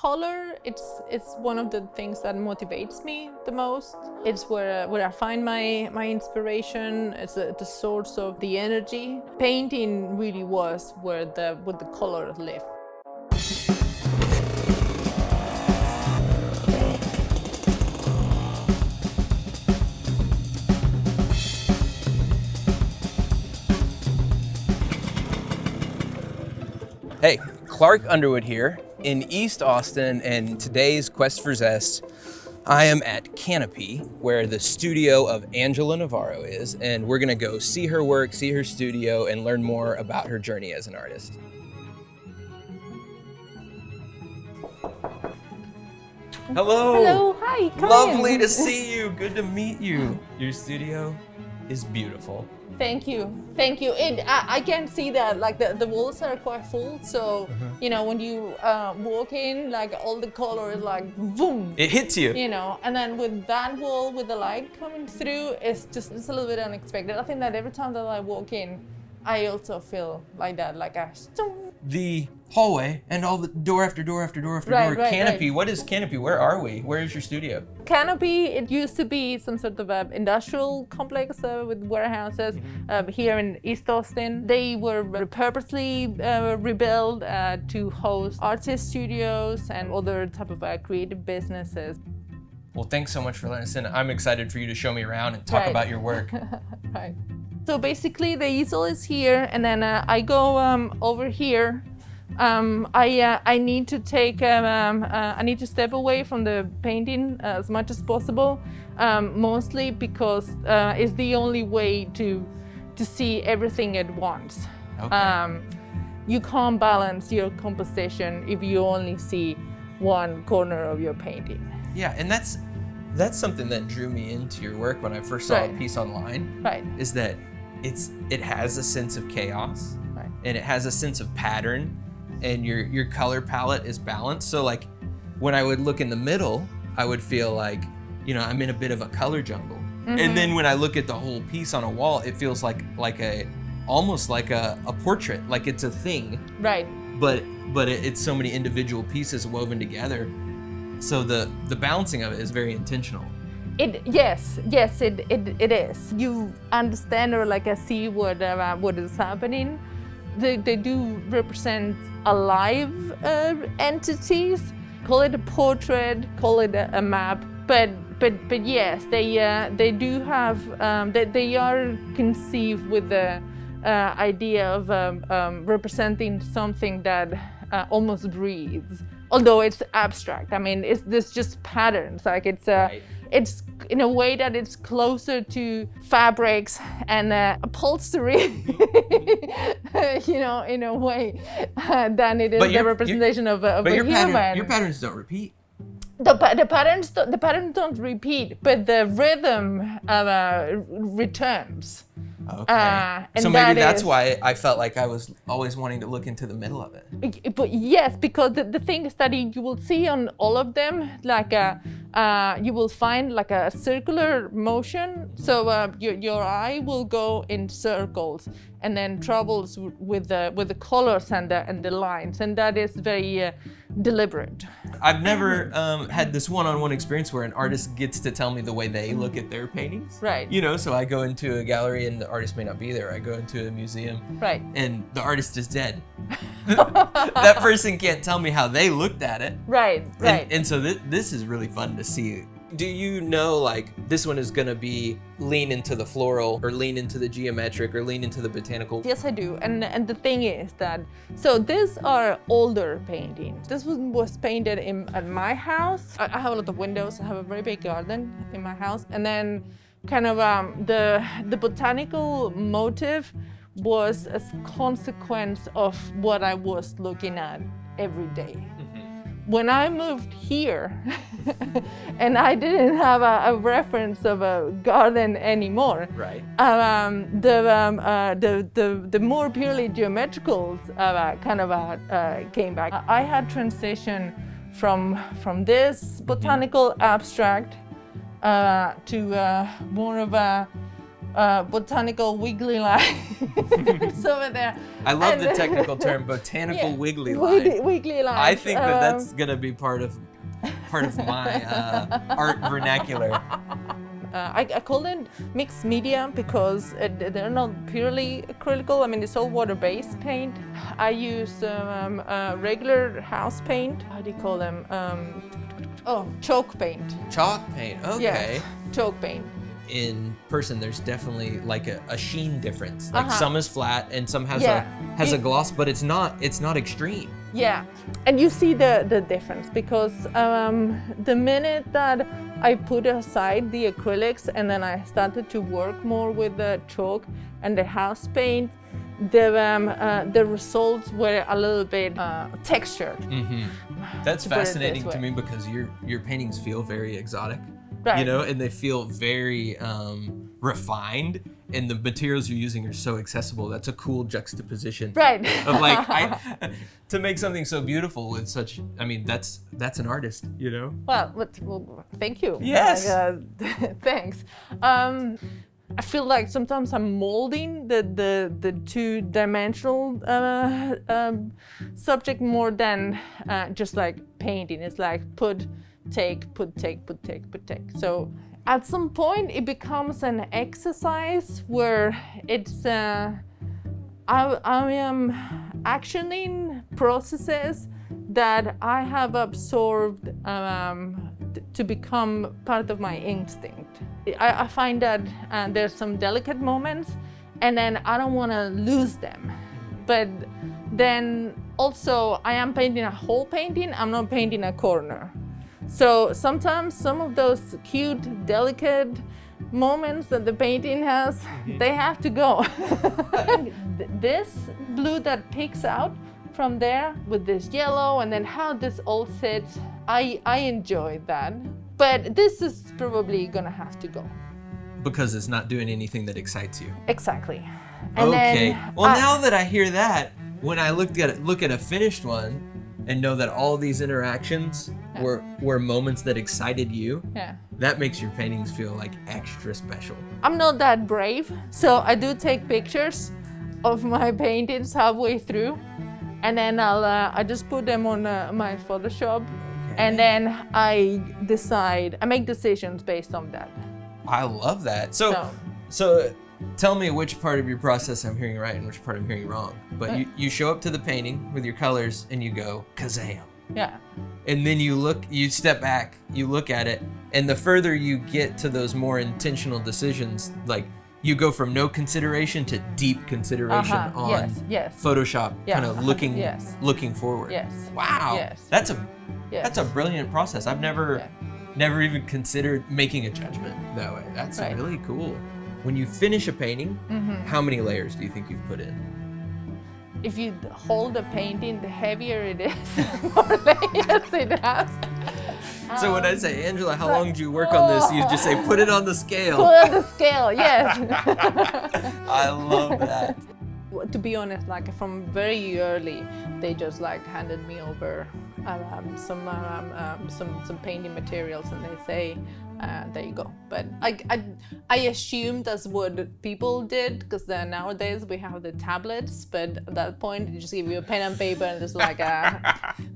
color, it's one of the things that motivates me the most. It's where I find my inspiration. It's the source of the energy. Painting really was where the color lived. Hey, Clark Underwood here in East Austin, and today's Quest for Zest, I am at Canopy, where the studio of Angela Navarro is, and we're gonna go see her work, see her studio, and learn more about her journey as an artist. Hello. Hello, hi, come Lovely in. to see you, good to meet you. Your studio is beautiful. Thank you. I can see that like the walls are quite full, so you know when you walk in, like all the color is like boom. It hits you. You know, and then with that wall, with the light coming through, it's a little bit unexpected. I think that every time that I walk in, I also feel like that, like a The hallway and all the door after door after door after door. Canopy. Right. What is Canopy? Where are we? Where is your studio? Canopy, it used to be some sort of industrial complex with warehouses here in East Austin. They were purposely rebuilt to host artist studios and other type of creative businesses. Well, thanks so much for letting us in. I'm excited for you to show me around and talk about your work. Right. So basically the easel is here, and then I go over here. I need to take, I need to step away from the painting as much as possible, mostly because it's the only way to see everything at once. Okay. You can't balance your composition if you only see one corner of your painting. Yeah, and that's something that drew me into your work when I first saw a piece online. Right. Is that it has a sense of chaos, and it has a sense of pattern, and your color palette is balanced. So like when I would look in the middle, I would feel like, you know, I'm in a bit of a color jungle. And then when I look at the whole piece on a wall, it feels like almost like a portrait, like it's a thing. Right. But it's so many individual pieces woven together. So the balancing of it is very intentional. Yes, it is. You understand or like see what is happening. They do represent alive entities. Call it a portrait, call it a map. But yes, they do have they are conceived with the idea of representing something that almost breathes. Although it's abstract. I mean, there's just patterns. Like it's in a way that it's closer to fabrics and upholstery, you know, in a way, than it is the representation of a human. Your patterns don't repeat. The patterns don't repeat, but the rhythm returns. Okay. So maybe that's why I felt like I was always wanting to look into the middle of it. But yes, because the thing is that you will see on all of them, like you will find like a circular motion. So your eye will go in circles and then travels with the colors and the lines, and that is very deliberate. I've never had this one-on-one experience where an artist gets to tell me the way they look at their paintings. Right. You know, so I go into a gallery and the artist may not be there. I go into a museum. Right. And the artist is dead. That person can't tell me how they looked at it. Right. And so this is really fun to see. Do you know, like, this one is gonna be lean into the floral or lean into the geometric or lean into the botanical? Yes, I do. And the thing is that, so these are older paintings. This one was painted at my house. I have a lot of windows. I have a very big garden in my house. And then kind of the botanical motif was a consequence of what I was looking at every day. When I moved here, and I didn't have a reference of a garden anymore. Right. The more purely geometrical kind of came back. I had transitioned from this botanical abstract to more of a botanical wiggly line. It's over there. I love the technical term, botanical wiggly line. Wiggly line. I think that's gonna be part of my art vernacular. I call it mixed media because they're not purely acrylical. I mean, it's all water-based paint. I use regular house paint. How do you call them? Chalk paint. Chalk paint, okay. Yes, chalk paint. In person, there's definitely like a sheen difference. Like some is flat and some has a gloss, but it's not extreme. Yeah, and you see the difference because the minute that I put aside the acrylics and then I started to work more with the chalk and the house paint, the results were a little bit textured. Mm-hmm. That's fascinating to me because your paintings feel very exotic. Right. You know, and they feel very refined, and the materials you're using are so accessible. That's a cool juxtaposition. Right. Of like, to make something so beautiful with such, I mean, that's an artist, you know? Well, thank you. Yes. Thanks. I feel like sometimes I'm molding the two-dimensional subject more than just like painting. It's like put, take. So at some point it becomes an exercise where it's I am actioning processes that I have absorbed to become part of my instinct. I find that there's some delicate moments and then I don't want to lose them. But then also I am painting a whole painting, I'm not painting a corner. So sometimes some of those cute, delicate moments that the painting has, they have to go. This blue that peeks out from there with this yellow and then how this all sits, I enjoy that. But this is probably gonna have to go. Because it's not doing anything that excites you. Exactly. And okay. then, well, now that I hear that, when I look at a finished one and know that all these interactions were moments that excited you, that makes your paintings feel like extra special. I'm not that brave, so I do take pictures of my paintings halfway through, and then I just put them on my Photoshop, and then I make decisions based on that. I love that. So tell me which part of your process I'm hearing right and which part I'm hearing wrong. But you show up to the painting with your colors and you go, kazam. Yeah. And then you step back, you look at it, and the further you get to those more intentional decisions, like you go from no consideration to deep consideration on Photoshop, kind of looking forward. Yes. Wow. Yes. That's a brilliant process. I've never even considered making a judgment that way. That's really cool. When you finish a painting, how many layers do you think you've put in? If you hold a painting, the heavier it is, the more layers it has. So when I say, Angela, how long did you work on this? You just say, put it on the scale. Put it on the scale, yes. I love that. To be honest, like from very early, they just like handed me over some painting materials, and they say, there you go. But I assumed that's what people did, because nowadays we have the tablets, but at that point they just give you a pen and paper and just like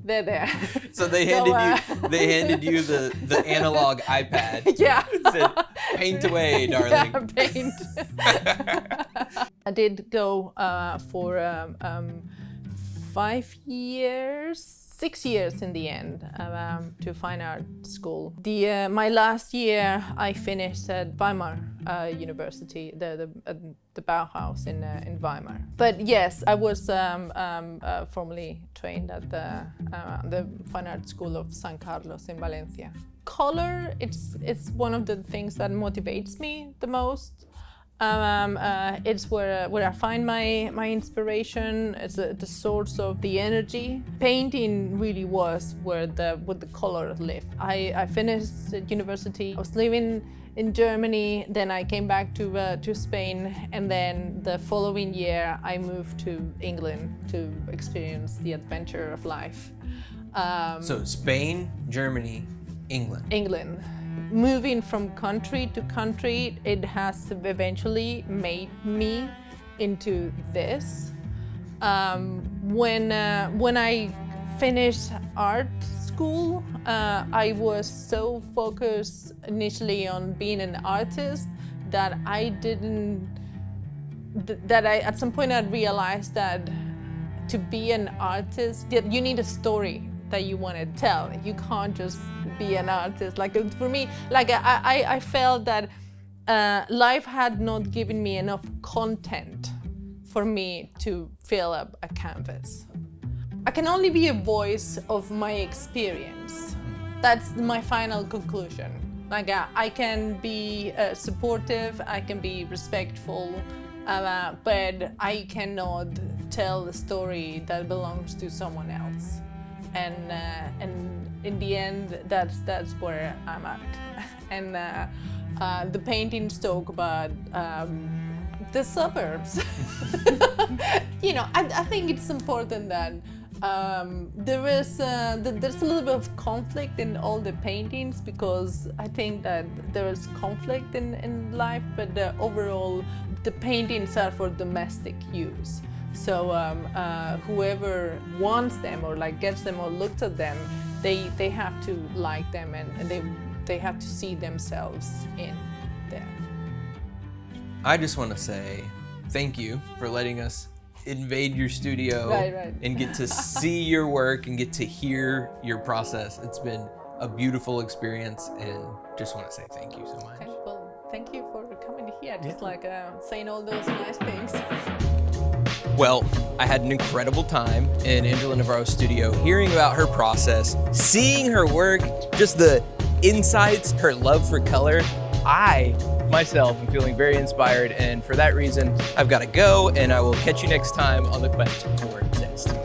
they're there. So they handed you the analog iPad. Yeah. It said, paint away, darling. Yeah, paint. I did go for 6 years in the end to fine art school. My last year I finished at Weimar University, the Bauhaus in Weimar. But yes, I was formally trained at the fine art school of San Carlos in Valencia. Color, it's one of the things that motivates me the most. It's where I find my inspiration. It's the source of the energy. Painting really was where the color lived. I finished at university. I was living in Germany. Then I came back to Spain, and then the following year I moved to England to experience the adventure of life. So Spain, Germany, England. England. moving from country to country, it has eventually made me into this. When I finished art school, I was so focused initially on being an artist that at some point I realized that to be an artist, you need a story that you want to tell. You can't just be an artist. Like for me, like I felt that life had not given me enough content for me to fill up a canvas. I can only be a voice of my experience. That's my final conclusion. Like I can be supportive, I can be respectful, but I cannot tell the story that belongs to someone else. And in the end, that's where I'm at. And the paintings talk about the suburbs. You know, I think it's important that there's a little bit of conflict in all the paintings, because I think that there is conflict in life, but overall the paintings are for domestic use. So whoever wants them or like gets them or looks at them, they have to like them, and they have to see themselves in there. I just want to say thank you for letting us invade your studio and get to see your work and get to hear your process. It's been a beautiful experience, and just want to say thank you so much. Okay, well, thank you for coming here, just like saying all those nice things. Well, I had an incredible time in Angela Navarro's studio, hearing about her process, seeing her work, just the insights, her love for color. I myself am feeling very inspired, and for that reason, I've got to go, and I will catch you next time on the Quest for Zest.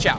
Ciao.